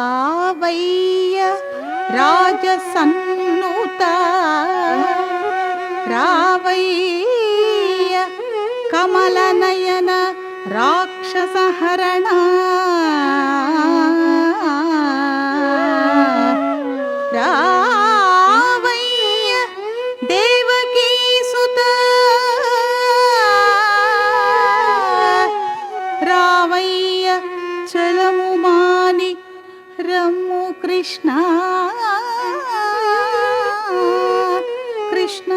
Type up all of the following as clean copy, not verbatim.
రావయ్య రాజసన్నుత రావయ్య కమలనయన రాక్షసహరణ రావయ్య దేవకీసుత రావయ్య చలము మాని రమ్ము కృష్ణ కృష్ణ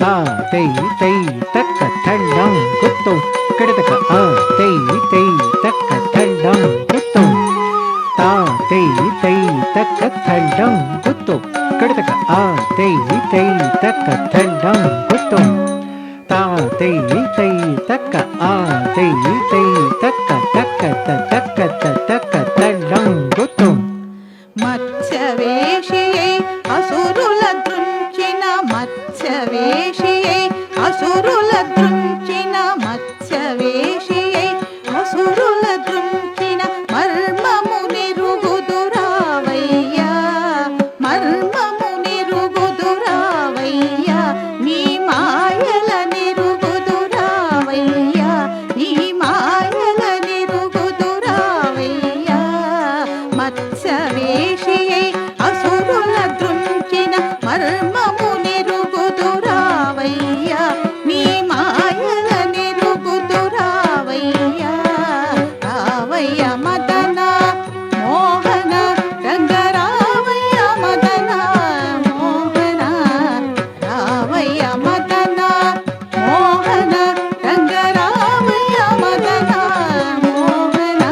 ತಾ ತೈ ತೈ ತಕ್ಕ ಥಳ್ಳಂ ಗುತ್ತು ಕಡತಕ ಆ ತೈ ತೈ ತಕ್ಕ ಥಳ್ಳಂ ಗುತ್ತು ತಾ ತೈ ತೈ ತಕ್ಕ ಥಳ್ಳಂ ಗುತ್ತು ಕಡತಕ ಆ ತೈ ತೈ ತಕ್ಕ ಥಳ್ಳಂ ಗುತ್ತು ತಾ ತೈ ತೈ ತಕ್ಕ ಆ ತೈ ತೈ ತಕ್ಕ ತಕ್ಕ ತಕ್ಕ ತಕ್ಕ ಥಳ್ಳಂ ಗುತ್ತು మత్స్యవేషియై అసురుల దృంచిన మత్స్యవేషియై అసురుల దృంచిన మత్స్యవేషియై అసురుల దృంచిన మర్మము నిరుగుదురావయ్యా మర్మము నిరుగుదురావయ్యా నీ మాయల నిరుగుదురావయ్యా నీ మాయల నిరుగుదురావయ్యా మత్స్యవేషియై అసురుల దృంచిన మర్మము నిరుగుదురావయ్యా నీ మాయల నిరుగుదురావయ్యా రావయ్య మదన మోహన రంగరావయ్య మదన మోహన రావయ్య మదన మోహన రంగరావయ్య మదన మోహన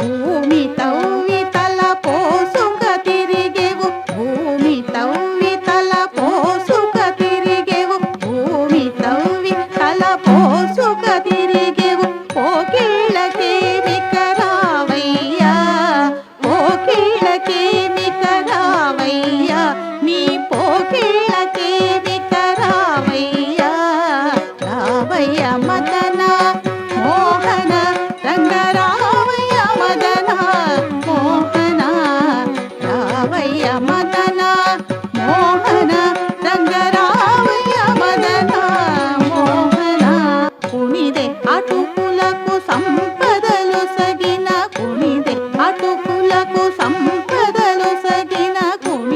భూమి తవ్వి తల పోసుక తిరిగేవు భూమి తవ్వి తల పోసుక తిరిగేవు భూమి తవ్వి తల పోసుక తిరిగేవు పోకీళ్ళకేమిక రావయ్యా పోకీళ్ళకేమిక రావయ్యా నీ పోకీళ్ళకేమిక రావయ్యా రావయ్య మదన మోహన రంగరావయ్య మదన మోహన రావయ్య మదన మోహన రంగరావయ్య మదన మోహన కుణిదే అటుకులకు సంపదలు సగిన కుణిదే అటుకులకు సంపదలు సగిన కుణిదే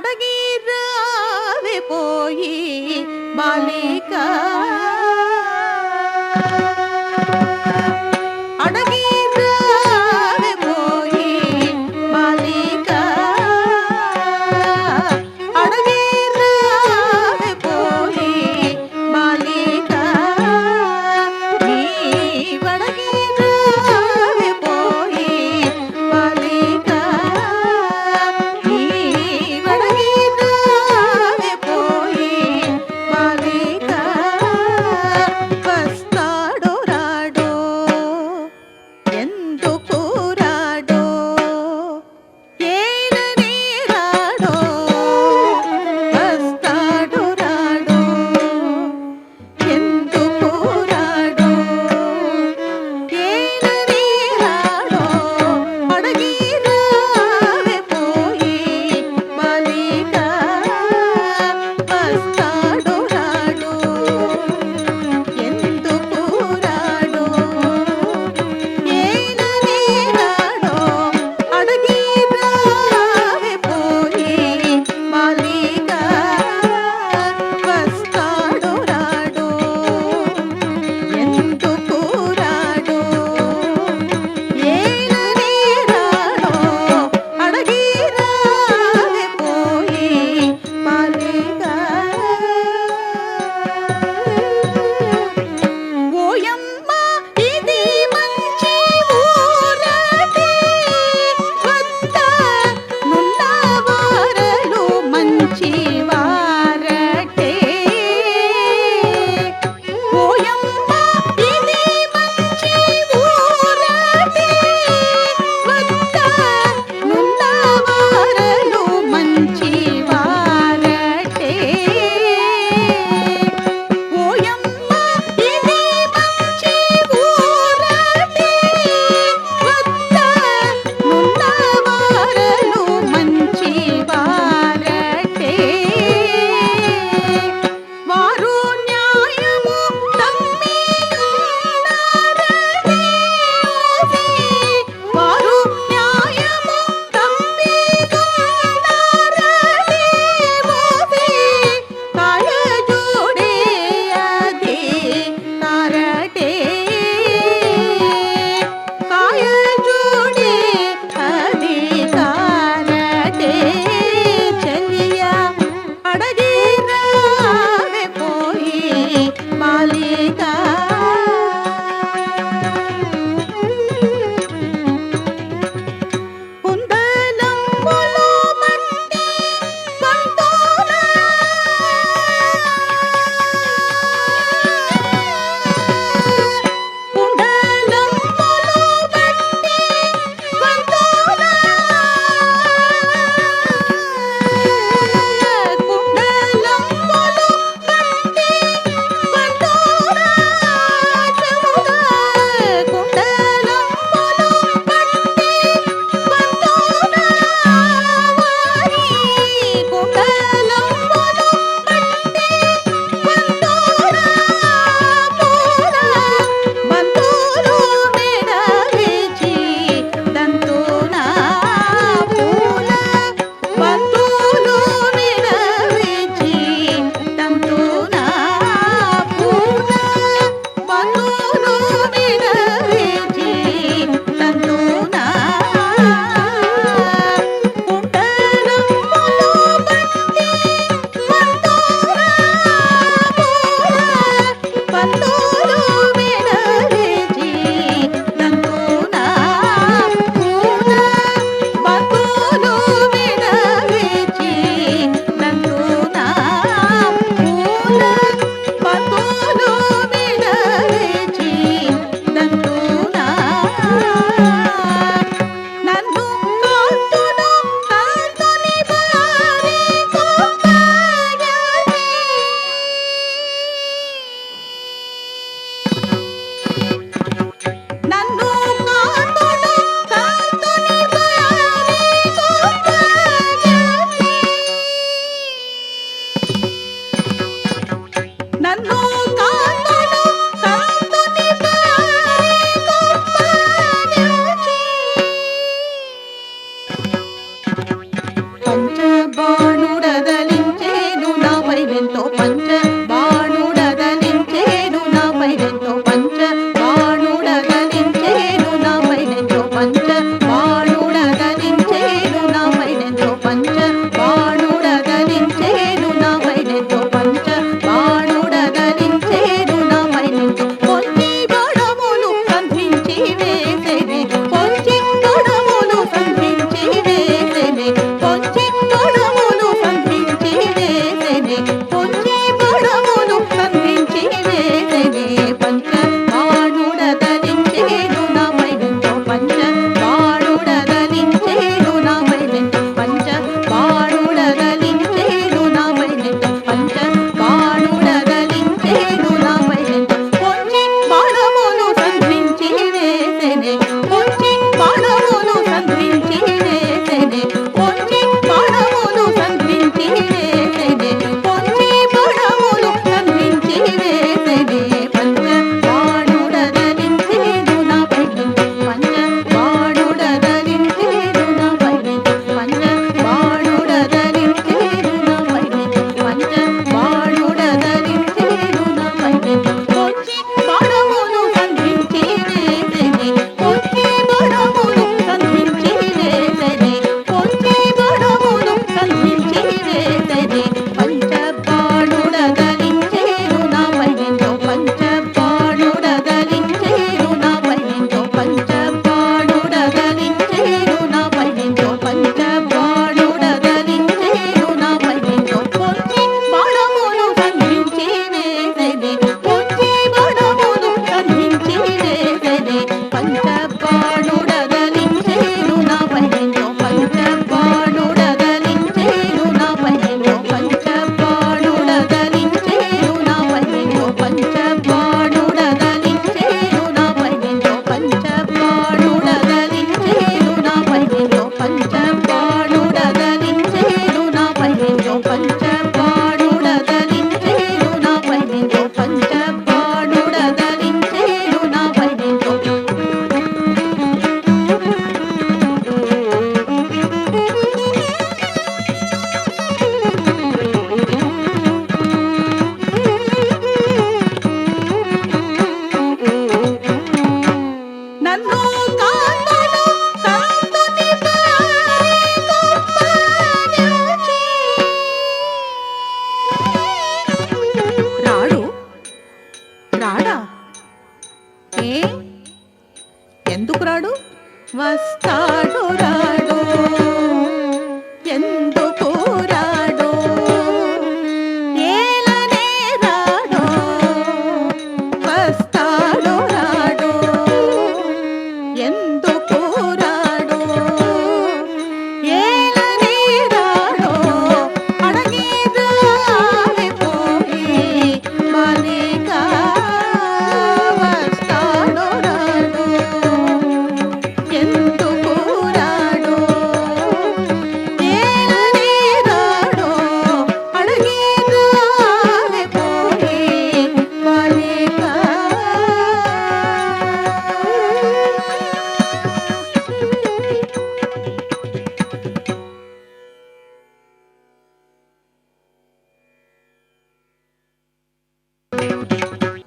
అడగిరావే పోయి బాలిక అడగిరావే పోయి బాలిక అడగిరావే పోయి బాలిక నీవడగిరావే పోయి బాలిక నీవడగిరావే పోయి బాలిక వస్తాడో రాడో ఎందుకు రాడో ఏలని రాడో వస్తాడో రాడో ఎందుకు రాడో ఏలని రాడో అడగిరావే పోయి బాలిక వస్తాడో రాడో ఎందుకు రాడో ఏలని రాడో అడగిరావే పోయి బాలిక వస్తాడో రాడో ఎందుకు రాడో ఏలని రాడో అడగిరావే పోయి బాలిక ఓయమ్మ ఇది మంచి ఊరటి వద్ద నున్నవారలు మంచి వారటే ఓయమ్మ ఇది మంచి ఊరటి వద్ద నున్నవారలు మంచి వారటే ఓయమ్మ ఇది మంచి ఊరటి వద్ద నున్నవారలు మంచి వారటే వారు న్యాయము తమ్మియున్నారని ఓసి వారు న్యాయము తమ్మియున్నారని ఓసి కాయ జోడే అది తారటే కాయ జోడే అది తారటే చెలియ అడగిరావే పోయి బాలిక కుందలంబులు మట్టి వంతున కుందలంబులు మట్టి వంతున కుందలంబులు మట్టి వంతున చెముద కుందలంబులు మట్టి వంతున వారి కుందలంబులు మట్టి వంతున పూల బంతులు మెడవిచి దంతున పూల బంతులు మెడవిచి దంతున పూల బంతులు మెడవిచి దంతున కుండలంబులు మట్టి వంతున పూల బంతులు మెడవిచి దంతున పూల బంతులు మెడవిచి దంతున పూల బంతులు మెడవిచి దంతున నన్ను కాతును కాతుని బారి గొప్పగని నన్ను కాతును కాతుని బారి గొప్పగని నన్ను కాతును కాతుని బారి గొప్పగని పంచబాణుల పంచ బాణుడదలించేను నాపైనెంతో పంచ బాణుడదలించేను నాపైనెంతో పంచ బాణుడదలించేను నాపైనెంతో పంచ బాణుడదలించేను నాపైనెంతో పంచ బాణుడదలించేను నాపైనెంతో పొంచి బడములు సంధించి వేసెనే పొంచి బడములు సంధించి వేసెనే పొంచి బడములు సంధించి వేసెనే పొంచి బడములు సంధించి వేసెనే పంచ బాణుడదలించేను నాపైనెంతో పంచ బాణుడదలించేను నాపైనెంతో పంచ బాణుడదలించేను నాపైనెంతో పంచ బాణుడదలించేను నాపైనెంతో పొంచి బాణములు సంధించి వేసెనే పొంచి బాణములు సంధించి వేసెనే పొంచి బాణములు సంధించి వేసెనే పొంచి బాణములు సంధించి వేసెనే పంచ బాణుడదలించేను నాపైనెంతో పంచ బాణుడదలించేను నాపైనెంతో పంచ బాణుడదలించేను నాపైనెంతో పంచ బాణుడదలించేను నాపైనెంతో పొంచి బాణములు సంధించి వేసెనే పొంచి బాణములు సంధించి వేసెనే పొంచి బాణములు సంధించి వేసెనే పంచ బాణుడదలించేను నాపైనెంతో పంచ బాణుడదలించేను నాపైనెంతో పంచ బాణుడదలించేను నాపైనెంతో పంచ బాణుడదలించేను నాపైనెంతో పొంచి బాణములు సంధించి వేసెనే పొంచి బాణములు సంధించి వేసెనే పంచ బాణుడదలించేను నాపైనెంతో పంచ బాణుడదలించేను నాపైనెంతో పంచ బాణుడదలించేను నాపైనెంతో పంచ బాణుడదలించేను నాపైనెంతో పంచ బాణుడదలించేను నాపైనెంతో పంచ బాణుడదలించేను నాపైనెంతో పంచ బాణుడదలించేను నాపైనెంతో పంచ బాణుడదలించేను నాపైనెంతో నన్ను కాంతలో కాంతుని పారి గొప్పనిల్చి రాడు రాడా ఏ ఎందుకు రాడు వస్తాడు రాడు ఎందుకు రాడు ఏలనే రాడు వస్తాడు రాడు ఎందుకు రాడు ఏలనే రాడు అడగి రాలిపోయి మలిగా వస్తాడు రాడు ఎందుకు రాడు ఏలనే రాడు అడగి రాలిపోయి మలిగా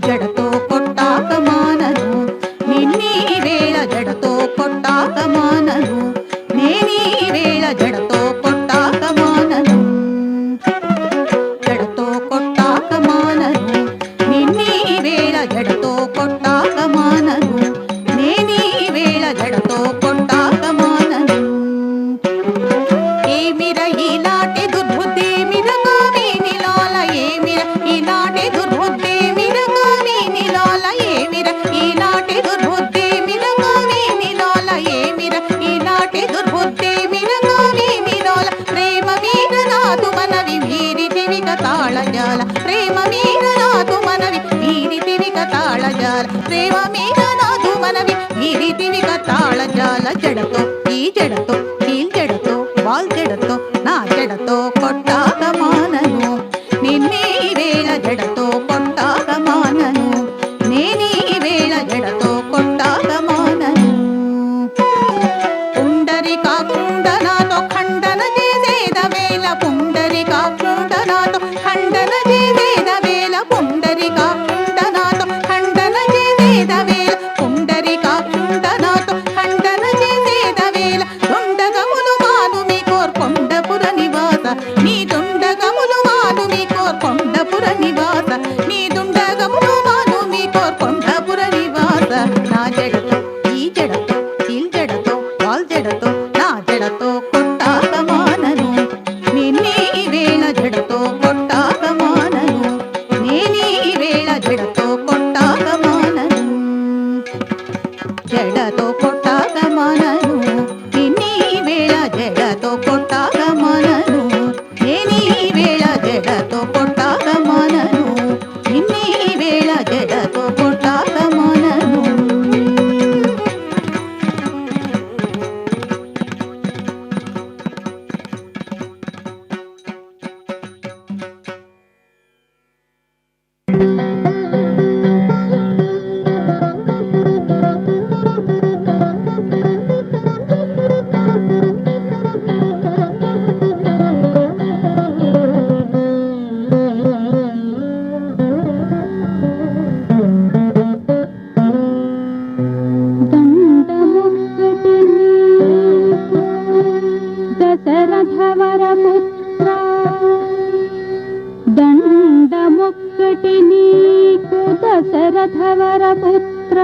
జడతో కొట్టాక మానను నిన్నీ వేళ జడతో కొట్టాక మానను నేనీ వేళ జడతో కొట్టాక మానను జడతో కొట్టాక మానను నిన్నీ వేళ జడతో కొట్టాక మానను నేనీ వేళ జడతో కొట్టాక మానను ఏమిర ఈనాటి దుర్బుద్ధి మిరగా మీనిలోల ఏమిర ఈనాటి దుర్బుద్ధి మిరగా మీనిలోల ఏమిర ఈనాటి దుర్బుద్ధి మిరగా మీనిలోల ఏమిర ఈనాటి దుర్బుద్ధి మిరగా మీనిలోల ప్రేమ మీద నాదు మనవి వీరితివిక తాళజాల ప్రేమ మీద నాదు మనవి వీరితివిక తాళజాల ప్రేమ మీద నాదు మనవి వీరితివిక తాళజాల జడతో ఈ జడతో ఈ జడతో వాల్ జడతో నా జడతో కొట్టాక మానను నిన్నీ వేళ జడతో కొట్టాక మానను నేనీ వేళ జడతో కొట్టాక మానను పుండరికాకుండా నాతో ఖండన చేసేద వేళ పుండరికాకుండా నాతో ఖండన చేసే కొట్టాక మనను నేనీ వేళ జడతో కొట్టాక మనను నిన్నీ వేళ జడతో కొట్టాక మనను దశరథవరపుత్ర దండమొక్కటి నీకు దశరథవరపుత్ర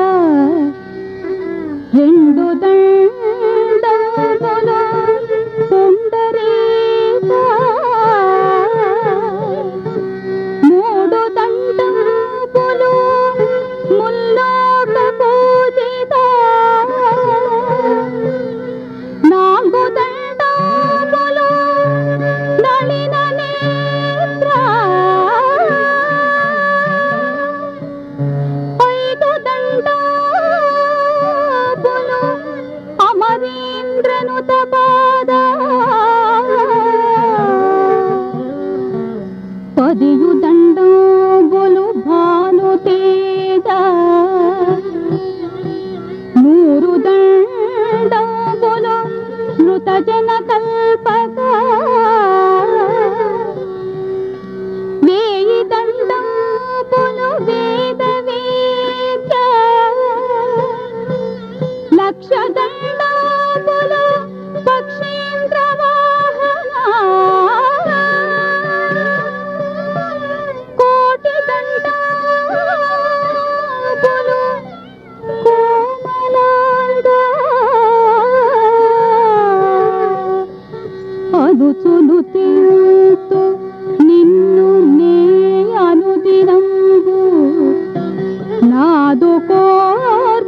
రెండు దండములు పుండరీక మూడు దండములు ముల్లోక పూజిత నాలుగు దండములు నళిన నేత్ర ఐదు దండములు అమరీంద్రనుత పాద పదియు దండములు భానుతేజ మూరు దండములు మృతజన కల్పక వేయి దండములు వేద వేద్య లక్ష దండములు పక్షేంద్ర వాహన కోటి దండములు కోమలాంగ అనుచును తీర్తు నిన్ను నే అనుదినంబు నాదు కోర్కెలీడేర్చు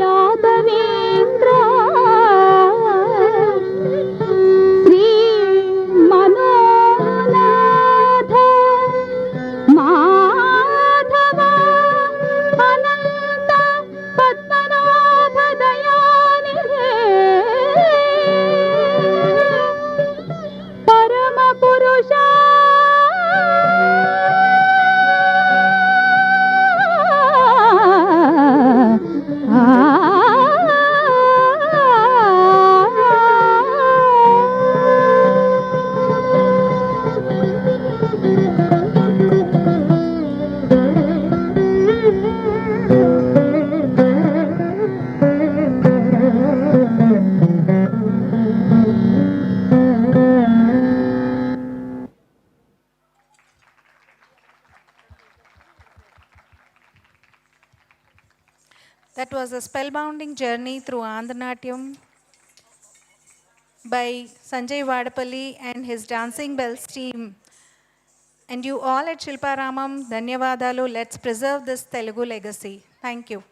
యాదవేంద్ర శ్రీ మనోనాథ మాధవ అనంత పద్మనాభ దయానిధే పరమ పురుష That was a spellbounding journey through Andhra Natyam by Sanjay Vadapalli and his Dancing Bells team. And you all at Shilparamam, Dhanyavadalu, let's preserve this Telugu legacy. Thank you.